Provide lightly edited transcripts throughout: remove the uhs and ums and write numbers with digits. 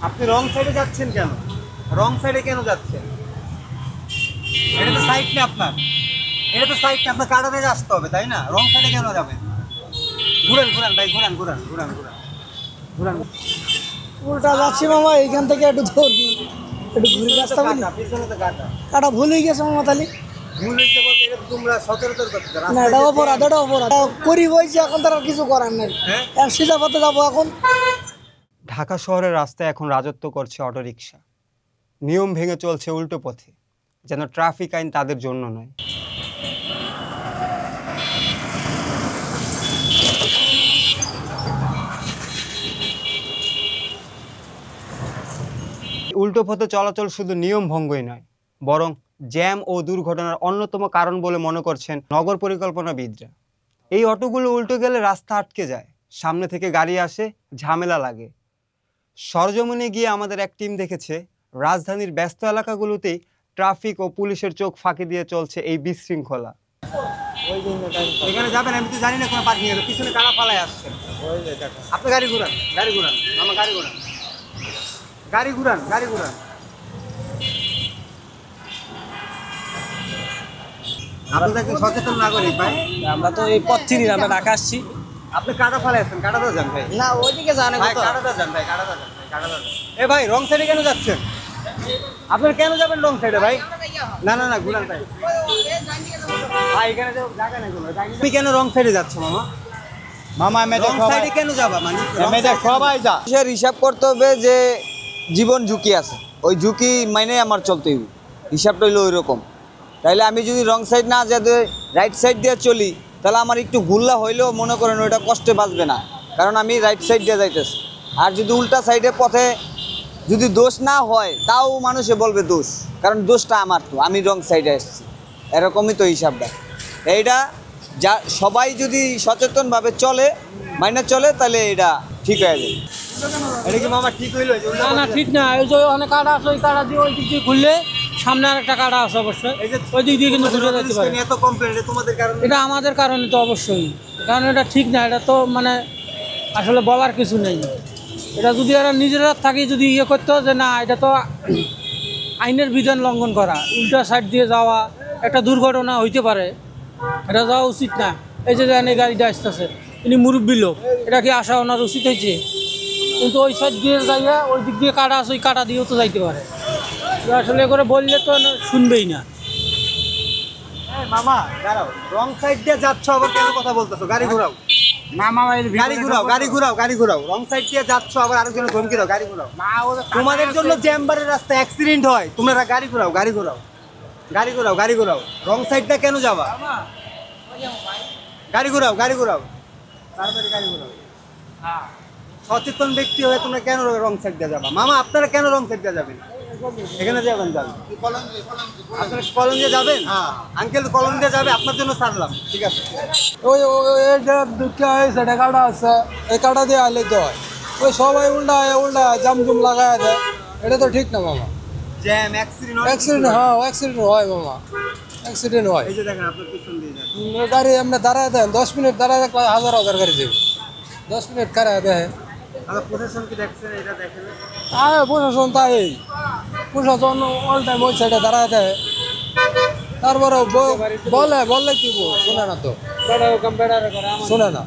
আপনি রং সাইডে যাচ্ছেন কেন? রং সাইডে কেন যাচ্ছেন? এটা তো সাইড না আপনার, এটা তো সাইড না, আপনার কাটাতে আসতে হবে তাই না? রং সাইডে কেন যাবেন? ঘুরান ঘুরান ভাই, ঘুরান ঘুরান ঘুরান ঘুরান ঘুরান। উল্টা যাচ্ছি মামা, এইখান থেকে একটু একটু ঘুরে রাস্তা বলি। পিছনে তো কাটা কাটা ভুল হয়ে গেছে মামা, তাহলে ভুল হয়েছে বলতে এটা তোমরা সচরাচর করতে না, এটা অপরাধ, এটা অপরাধ করি বইছি, এখন তার আর কিছু করার নেই। সিধা পথে যাবো এখন। ঢাকা শহরের রাস্তায় এখন রাজত্ব করছে অটোরিকশা। নিয়ম ভেঙে চলছে উল্টো পথে, যেন ট্রাফিক আইন তাদের জন্য নয়। উল্টো পথে চলাচল শুধু নিয়ম ভঙ্গই নয়, বরং জ্যাম ও দুর্ঘটনার অন্যতম কারণ বলে মনে করছেন নগর পরিকল্পনাবিদরা। এই অটোগুলো উল্টো গেলে রাস্তা আটকে যায়, সামনে থেকে গাড়ি আসে, ঝামেলা লাগে। সরজমিনে গিয়ে আমাদের এক টিম দেখেছে রাজধানীর ব্যস্ত এলাকাগুলোতেই ট্রাফিক ও পুলিশের চোখ ফাঁকি দিয়ে চলছে এই বিশৃঙ্খলা। এখানে যাবেন, আমি তো জানি না কোনো পার্কিং এর পিছনে কারা পালায় আসছে। আপনি গাড়ি ঘুরান, গাড়ি ঘুরান, আমার গাড়ি ঘুরান, গাড়ি ঘুরান, গাড়ি ঘুরান। আপনি তো একজন সচেতন নাগরিক ভাই। আমরা তো এই পথ চিনি, আমরা ঢাকা আসছি। আপনি কাটা ফালাই আসছেন, কাটাতে যান ভাই। না, ওইদিকে জানে ভাই, কাটাতে যান ভাই, কাটাতে যান ভাই, কাটাতে যান। এ ভাই, রং সাইডে কেন যাচ্ছেন? আপনারা কেন যাবেন রং সাইডে ভাই? না না না, ঘুরান ভাই। ভাই এখানে তো জায়গা নেই কোনো। তুমি কেন রং সাইডে যাচ্ছ মামা? মামা রং সাইডে কেন যাবা? মানে সবাই যা হিসাব করতে হবে যে জীবন ঝুঁকি আছে, ওই ঝুঁকি মানে আমার চলতে হইব, হিসাবটা হইলো ওই রকম। তাইলে আমি যদি রং সাইড না যাতে রাইট সাইড দিয়ে চলি, তাহলে আমার একটু ভুল্লা হইলেও মনে করেন ওইটা কষ্টে বাঁচবে না, কারণ আমি রাইট সাইড দিয়ে যাইতেছি। আর যদি উল্টা সাইডে পথে যদি দোষ না হয়, তাও মানুষে বলবে দোষ, কারণ দোষটা আমার, তো আমি রং সাইডে এসেছি, এরকমই তো হিসাবটা। এইটা যা সবাই যদি সচেতনভাবে চলে, মাইনে চলে, তাহলে এটা ঠিক হয়ে যাবে। এটা কি মামা ঠিক হইলো? না না, ঠিক না। ওই যে অনেক কাটা আছে, ওই কাটা দিয়ে ওই দিক দিয়ে ঘুরলে সামনে আর একটা কাটা আছে অবশ্যই, ওই দিক দিয়ে কিন্তু ঘুরে যেতে পারে। এত কমপ্লেন তোমাদের কারণে? এটা আমাদের কারণে তো অবশ্যই, কারণ এটা ঠিক না। এটা তো মানে আসলে বলার কিছু নেই। এটা যদি এরা নিজেরা থাকি যদি ইয়ে করতো যে না, এটা তো আইনের বিধান লঙ্ঘন করা, উল্টা সাইড দিয়ে যাওয়া, একটা দুর্ঘটনা হইতে পারে, এটা যাওয়া উচিত না। এই যে জানি গাড়িটা আসতেছে, ইনি মুরব্বী লোক, এটা কি আসা ওনার উচিত হয়েছে? কিন্তু ওই সাইড দিয়ে যাইয়া ওই দিক দিয়ে কাটা আছে, ওই কাটা দিয়েও তো যাইতে পারে। আসলে করে বললে তো শুনবেই না। মামা দাঁড়াও, রং সাইড দিয়ে যাচ্ছ, আবার কেন কথা বলতেছো? গাড়ি ঘুরাও না মামা, গাড়ি ঘুরাও, গাড়ি ঘুরাও, গাড়ি ঘুরাও। রং সাইড দিয়ে যাচ্ছ, আবার আরেকজনের ধমকি দাও, গাড়ি ঘুরাও। তোমাদের জন্য চেম্বারের রাস্তা অ্যাক্সিডেন্ট হয়, তোমরা গাড়ি ঘুরাও, গাড়ি ঘুরাও, গাড়ি ঘুরাও, গাড়ি ঘুরাও। রং সাইডটা কেন যাবা? গাড়ি ঘুরাও, গাড়ি ঘুরাও, তাড়াতাড়ি গাড়ি ঘুরাও। সচেতন ব্যক্তি হয়ে তোমরা কেন রং সাইড দিয়ে যাবা? মামা আপনারা কেন রং সাইড দিয়ে যাবেন? এখানে যাবেন, যান আপনারা কলম দিয়ে যাবেন। আঙ্কেল কলম দিয়ে যাবে, আপনার জন্য ছাড়লাম, ঠিক আছে। ওই দুটা হয়েছে, এটা কাটা আছে, এই কাটা দিয়ে আলে তো হয়, ওই সবাই উল্টা জামজুম লাগায় দেয়, এটা তো ঠিক না মামা। জ্যাম, অ্যাক্সিডেন্ট, হ্যাঁ অ্যাক্সিডেন্ট হয় মামা, অ্যাক্সিডেন্ট হয়। এই যে দেখেন আপনার পিছন দিয়ে যাচ্ছে গাড়ি এমনি দাঁড়ায় দেন, 10 মিনিট দাঁড়ায় দেখলে হাজার হাজার গাড়ি যাবে, 10 মিনিট কারায় দেয়। আর প্রশাসন কি দেখছেন? এটা দেখেন, প্রশাসন তাই, প্রশাসন অল টাইম ওই সাইডে দাঁড়ায় দেয়, তারপরে বললে কি শোনে না, তো শোনে না।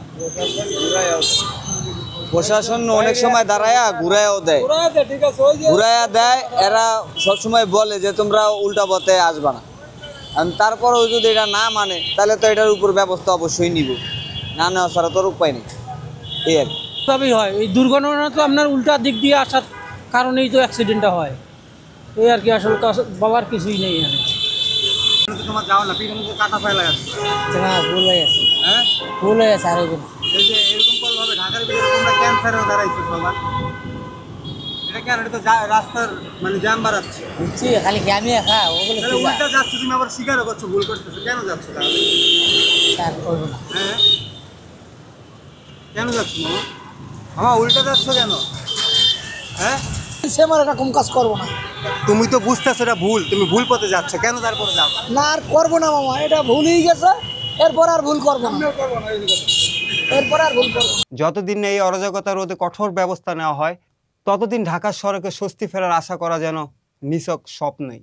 প্রশাসন অনেক সময় দাঁড়ায়া ঘুরাইয়াও দেয়, ঠিক আছে, ওই যে ঘুরাইয়া দেয়। এরা সবসময় বলে যে তোমরা উল্টা পথে আসবা না, তারপরেও যদি এটা না মানে, তাহলে তো এটার উপর ব্যবস্থা অবশ্যই নিব, না নেওয়া ছাড়া তোর উপায় নেই। এই আর কি সবই হয়, এই দুর্ঘটনা তো আপনার উল্টা দিক দিয়ে আসার কারণেই তো অ্যাক্সিডেন্টটা হয়, এই আর কি। আসলে বলার কিছুই নেই এখানে। তোমার যাও না, পিছনে কাটা ফেলা যাচ্ছে। না, ভুল হয়ে গেছে, হ্যাঁ ভুল হয়ে গেছে। আর এই যে এরকম করলে হবে? ঢাকার ভিতরে তোমরা ক্যান্সারেও দাঁড়াইছো সবার, এটা কেন? এটা তো রাস্তার মানে জ্যাম বাড়াচ্ছে। বুঝছি, খালি জ্ঞানী একা ওগুলো তাহলে উল্টা যাচ্ছ, তুমি আবার স্বীকারও করছো ভুল করতেছো, কেন যাচ্ছ তাহলে? করবো না। হ্যাঁ কেন যাচ্ছ মামা? মামা উল্টা যাচ্ছ কেন? হ্যাঁ সে আমার এরকম কাজ করবো না। তুমি তো বুঝতেছো এটা ভুল, তুমি ভুল পথে যাচ্ছ, কেন তারপরে যাও না? আর করবো না মামা, এটা ভুল হয়ে গেছে, এরপর আর ভুল করবো না, এরপর আর ভুল করবো। যতদিন এই অরাজকতা রোধে কঠোর ব্যবস্থা নেওয়া হয়, ততদিন ঢাকার সড়কে স্বস্তি ফেরার আশা করা যেন নিছক স্বপ্নই।